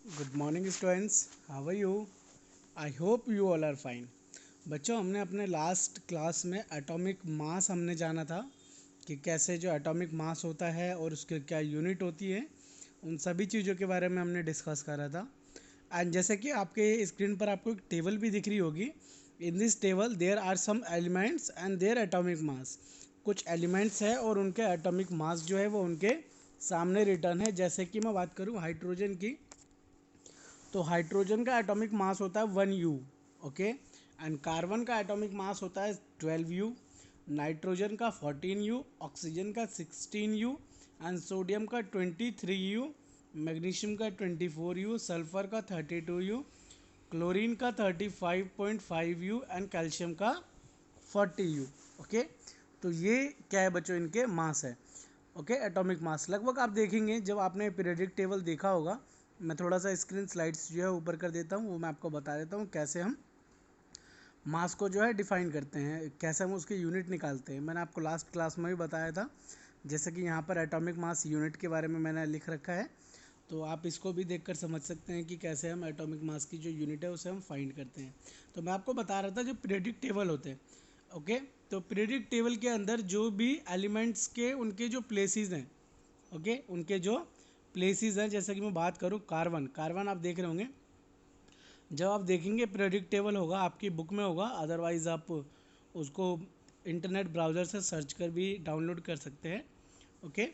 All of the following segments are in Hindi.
Good morning students, how are you? I hope you all are fine. बच्चों, हमने अपने लास्ट क्लास में एटॉमिक मास हमने जाना था कि कैसे जो एटॉमिक मास होता है और उसके क्या यूनिट होती है, उन सभी चीज़ों के बारे में हमने डिस्कस करा था। एंड जैसे कि आपके स्क्रीन पर आपको एक टेबल भी दिख रही होगी। In this table there are some elements and their atomic mass. कुछ एलिमेंट्स है और उनके एटॉमिक मास जो है वो उनके सामने रिटर्न है। जैसे कि मैं बात करूँ हाइड्रोजन की, तो हाइड्रोजन का एटॉमिक मास होता है 1U। ओके, एंड कार्बन का एटॉमिक मास होता है 12U, नाइट्रोजन का 14U, ऑक्सीजन का 16U, एंड सोडियम का 23U, मैग्नीशियम का 24U, सल्फर का 32U, क्लोरीन का 35.5U एंड कैल्शियम का 40U। ओके, तो ये क्या है बच्चों, इनके मास है। ओके, एटॉमिक मास लगभग आप देखेंगे जब आपने पीरियोडिक टेबल देखा होगा। मैं थोड़ा सा स्क्रीन स्लाइड्स जो है ऊपर कर देता हूँ, वो मैं आपको बता देता हूँ कैसे हम मास को जो है डिफाइन करते हैं, कैसे हम उसके यूनिट निकालते हैं। मैंने आपको लास्ट क्लास में भी बताया था। जैसे कि यहाँ पर एटॉमिक मास यूनिट के बारे में मैंने लिख रखा है, तो आप इसको भी देखकर समझ सकते हैं कि कैसे हम एटॉमिक मास की जो यूनिट है उसे हम फाइंड करते हैं। तो मैं आपको बता रहा था जो पीरियोडिक टेबल होते हैं। ओके, तो पीरियोडिक टेबल के अंदर जो भी एलिमेंट्स के उनके जो प्लेसेस हैं, ओके, उनके जो प्लेसेस हैं, जैसे कि मैं बात करूँ कार्बन। कार्बन आप देख रहे होंगे, जब आप देखेंगे पीरियोडिक टेबल होगा आपकी बुक में होगा, अदरवाइज़ आप उसको इंटरनेट ब्राउज़र से सर्च कर भी डाउनलोड कर सकते हैं। ओके,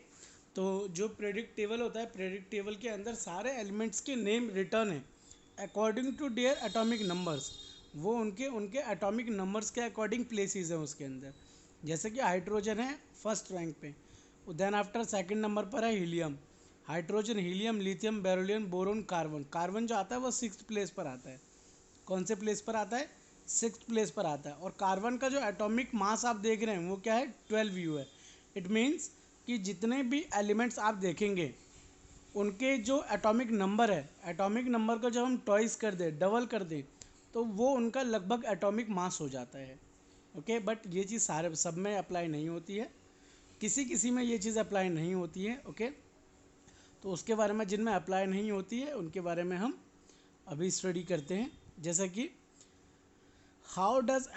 तो जो पीरियोडिक टेबल होता है, पीरियोडिक टेबल के अंदर सारे एलिमेंट्स के नेम रिटर्न है according to their atomic numbers. वो उनके उनके एटॉमिक नंबर्स के अकॉर्डिंग प्लेसेस हैं उसके अंदर। जैसे कि हाइड्रोजन है फर्स्ट रैंक पे, देन आफ्टर सेकंड नंबर पर है helium. Hydrogen, helium, lithium, beryllium, boron, carbon. Carbon जो आता है वो सिक्स्थ प्लेस पर आता है। कौन से प्लेस पर आता है? सिक्स्थ प्लेस पर आता है। और कार्बन का जो एटॉमिक मास आप देख रहे हैं वो क्या है? 12U है। इट मीन्स कि जितने भी एलिमेंट्स आप देखेंगे उनके जो एटॉमिक नंबर है, एटॉमिक नंबर को जब हम ट्वाइस कर दें, डबल कर दें, तो वो उनका लगभग एटॉमिक मास हो जाता है। ओके, बट ये चीज़ सारे सब में अप्लाई नहीं होती है, किसी किसी में ये चीज़ अप्लाई नहीं होती है। ओके, तो उसके बारे में जिनमें अप्लाई नहीं होती है उनके बारे में हम अभी स्टडी करते हैं। जैसे कि हाउ डज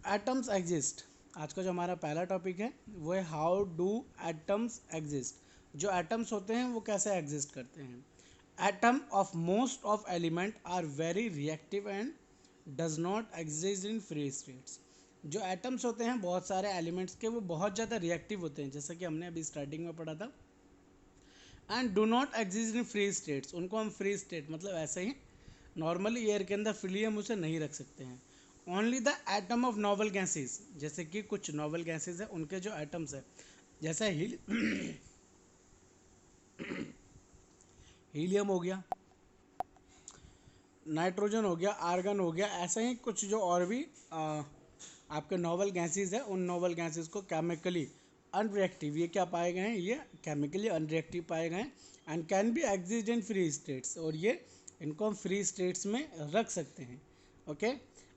एटम्स एग्जिस्ट। आज का जो हमारा पहला टॉपिक है वो है हाउ डू एटम्स एग्जिस्ट। जो एटम्स होते हैं वो कैसे एग्जिस्ट करते हैं। Atom of most of element are very reactive and does not exist in free states. जो एटम्स होते हैं बहुत सारे एलिमेंट्स के, वो बहुत ज़्यादा रिएक्टिव होते हैं, जैसा कि हमने अभी स्टार्टिंग में पढ़ा था। And do not exist in free states, उनको हम फ्री स्टेट मतलब ऐसे ही नॉर्मली एयर के अंदर फ्री हम उसे नहीं रख सकते हैं। Only the atom of novel gases, जैसे कि कुछ नॉवल गैसेस है उनके जो एटम्स है, जैसे हीलियम हो गया, नाइट्रोजन हो गया, आर्गन हो गया, ऐसे ही कुछ जो और भी आपके नॉवल गैसेस है, उन नॉवल गैसेस को केमिकली अनरिएक्टिव, ये क्या पाए गए हैं? ये केमिकली अनरिएक्टिव पाए गए हैं and can be exist in free states, और ये इनको हम फ्री स्टेट्स में रख सकते हैं। Okay,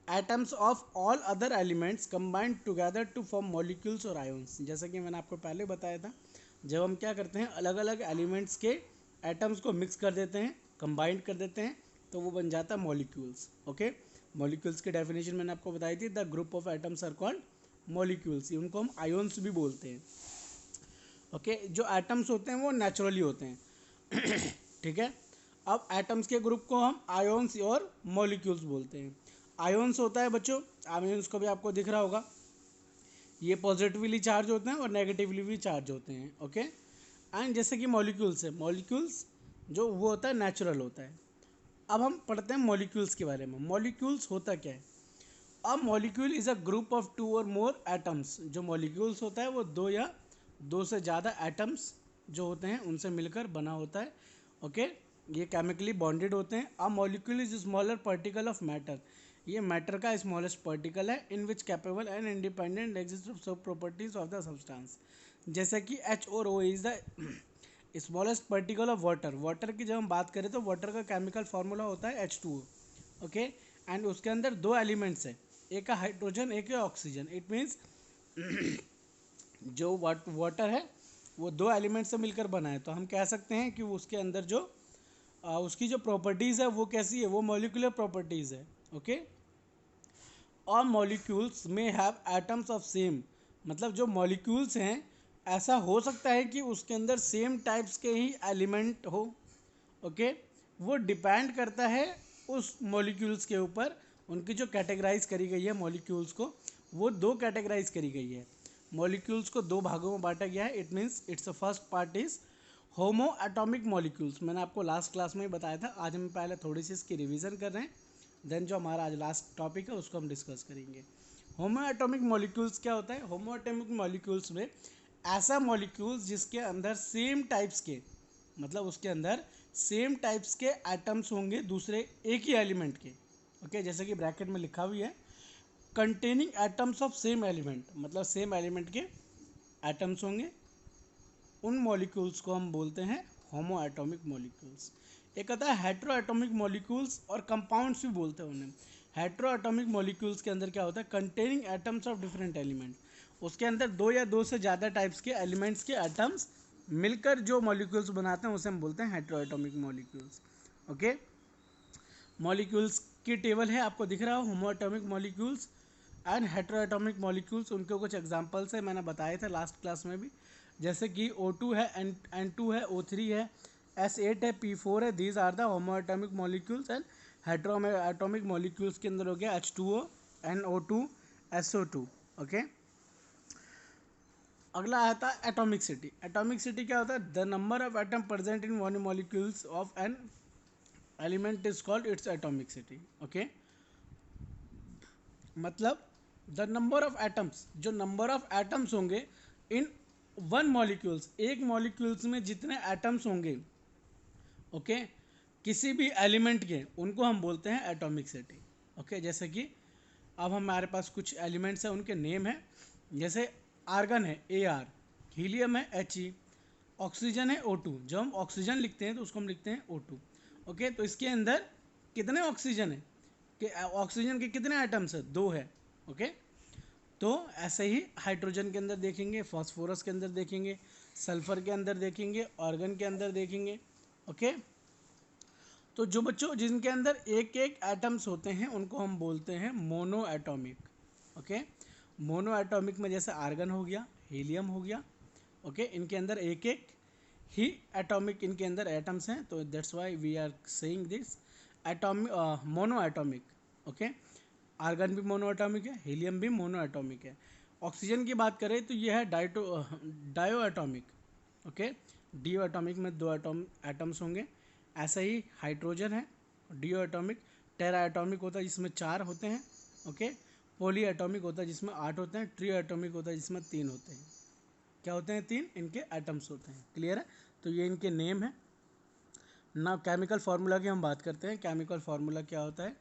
atoms of all other elements combined together to form molecules और आयोन्स। जैसा कि मैंने आपको पहले बताया था, जब हम क्या करते हैं अलग अलग एलिमेंट्स के एटम्स को मिक्स कर देते हैं, कंबाइंड कर देते हैं, तो वो बन जाता है मॉलिक्यूल्स। ओके, मॉलिक्यूल्स की डेफिनेशन मैंने आपको बताई थी, the group of atoms are called molecules, उनको हम आयोन्स भी बोलते हैं। ओके, जो एटम्स होते हैं वो नेचुरली होते हैं ठीक है। अब एटम्स के ग्रुप को हम आयोन्स और मॉलिक्यूल्स बोलते हैं। आयोन्स होता है बच्चों, आयोन्स को भी आपको दिख रहा होगा, ये पॉजिटिवली चार्ज होते हैं और नेगेटिवली भी चार्ज होते हैं। ओके, एंड जैसे कि मॉलिक्यूल्स है, मॉलिक्यूल्स जो वो होता है नेचुरल होता है। अब हम पढ़ते हैं मॉलिक्यूल्स के बारे में। मॉलिक्यूल्स होता क्या है? A molecule is a group of two or more atoms. जो मॉलिक्यूल्स होता है वो दो या दो से ज़्यादा एटम्स जो होते हैं उनसे मिलकर बना होता है। ओके, ये केमिकली बॉन्डेड होते हैं। A molecule is smaller particle of matter, ये मैटर का स्मॉलेस्ट पार्टिकल है। In which capable and independent exist of सब प्रॉपर्टीज ऑफ द सब्सटेंस। जैसे कि एच और O is the smallest particle of water. Water की जब हम बात करें तो वाटर का केमिकल फार्मूला होता है H2O। ओके, एंड उसके अंदर दो एलिमेंट्स है, एक है हाइड्रोजन, एक है ऑक्सीजन। इट मीन्स जो वाटर है वो दो एलिमेंट से मिलकर बना है, तो हम कह सकते हैं कि उसके अंदर जो उसकी जो प्रॉपर्टीज़ है वो कैसी है, वो मॉलिक्यूलर प्रॉपर्टीज़ है। ओके, और मॉलिक्यूल्स में हैव एटम्स ऑफ सेम, मतलब जो मॉलिक्यूल्स हैं ऐसा हो सकता है कि उसके अंदर सेम टाइप्स के ही एलिमेंट हो। ओके, वो डिपेंड करता है उस मॉलिक्यूल्स के ऊपर। उनकी जो कैटेगराइज करी गई है मॉलिक्यूल्स को, वो दो कैटेगराइज करी गई है। मॉलिक्यूल्स को दो भागों में बांटा गया है। It means it's first part is homo atomic molecules. मैंने आपको लास्ट क्लास में ही बताया था। आज हम पहले थोड़ी सी इसकी रिवीजन कर रहे हैं, देन जो हमारा आज लास्ट टॉपिक है उसको हम डिस्कस करेंगे। होमो एटॉमिक मॉलिक्यूल्स क्या होता है? होमो एटॉमिक मॉलिक्यूल्स में ऐसा मॉलिक्यूल्स जिसके अंदर सेम टाइप्स के, मतलब उसके अंदर सेम टाइप्स के एटम्स होंगे दूसरे एक ही एलिमेंट के। ओके, जैसे कि ब्रैकेट में लिखा हुआ है containing atoms of same element, मतलब सेम एलिमेंट के एटम्स होंगे। उन मॉलिक्यूल्स को हम बोलते हैं होमो एटॉमिक मॉलिक्यूल्स। एक आता है हेट्रो एटॉमिक मॉलिक्यूल्स, और कंपाउंड्स भी बोलते हैं उन्हें। हेट्रो एटॉमिक मॉलिक्यूल्स के अंदर क्या होता है? Containing atoms of different element. उसके अंदर दो या दो से ज़्यादा टाइप्स के एलिमेंट्स के एटम्स मिलकर जो मॉलिक्यूल्स बनाते हैं उसे हम बोलते हैं hetero atomic molecules. Okay, molecules की टेबल है, आपको दिख रहा हो, होमो atomic molecules and hetero atomic molecules. उनके कुछ एग्जांपल्स है, मैंने बताए थे लास्ट क्लास में भी, जैसे कि O2 है, N2 है, O3 है, S8 है, P4 है। These are the homo atomic molecules. And hetero atomic molecules के अंदर हो गया H2O, NO2, SO2। ओके, अगला आता है एटॉमिसिटी। एटॉमिसिटी क्या होता है? The number of atom present in one molecules of an element is called its atomicity. Okay, मतलब द नंबर ऑफ एटम्स, जो नंबर ऑफ एटम्स होंगे इन वन मॉलिक्यूल्स, एक मॉलिक्यूल्स में जितने एटम्स होंगे, ओके, किसी भी एलिमेंट के, उनको हम बोलते हैं एटॉमिसिटी। ओके, जैसे कि अब हमारे पास कुछ एलिमेंट्स हैं, उनके नेम है, जैसे आर्गन है AR, हीलियम है He, ऑक्सीजन है O2। जब हम ऑक्सीजन लिखते हैं तो उसको हम लिखते हैं O2। ओके, तो इसके अंदर कितने ऑक्सीजन है, कि ऑक्सीजन के कितने एटम्स है? 2 है। ओके, तो ऐसे ही हाइड्रोजन के अंदर देखेंगे, फास्फोरस के अंदर देखेंगे, सल्फर के अंदर देखेंगे, ऑर्गन के अंदर देखेंगे। ओके, तो जो बच्चों जिनके अंदर एक एक एटम्स होते हैं उनको हम बोलते हैं mono atomic. Okay, mono atomic में जैसे आर्गन हो गया, हीलियम हो गया। ओके, इनके अंदर एक एक ही एटॉमिक, इनके अंदर एटम्स हैं, तो that's why we are saying this atomic, mono atomic. Okay, argon भी मोनो एटॉमिक है, हीलियम भी मोनो एटॉमिक है। ऑक्सीजन की बात करें तो यह है di atomic. Okay, di atomic में 2 एटम्स होंगे। ऐसा ही हाइड्रोजन है डीओ एटॉमिक। टेरा एटॉमिक होता है जिसमें 4 होते हैं। ओके, पॉली एटॉमिक होता है जिसमें 8 होते हैं। ट्री एटॉमिक होता है जिसमें 3 होते हैं। क्या होते हैं? 3 इनके एटम्स होते हैं। क्लियर है? तो ये इनके नेम है ना। केमिकल फार्मूला की हम बात करते हैं। केमिकल फार्मूला क्या होता है?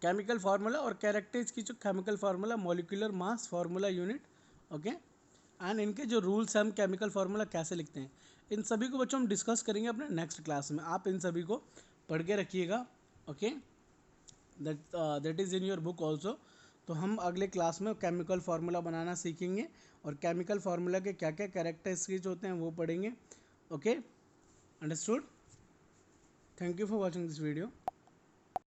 केमिकल फार्मूला और कैरेक्टर्स की जो chemical formula, molecular mass, formula unit. Okay, and इनके जो रूल्स हैं, हम केमिकल फार्मूला कैसे लिखते हैं, इन सभी को बच्चों हम डिस्कस करेंगे अपने नेक्स्ट क्लास में। आप इन सभी को पढ़ के रखिएगा। Okay, that is in your book also. तो हम अगले क्लास में केमिकल फार्मूला बनाना सीखेंगे और केमिकल फार्मूला के क्या क्या कैरेक्टरिस्टिक्स होते हैं वो पढ़ेंगे। Okay, understood? Thank you for watching this video.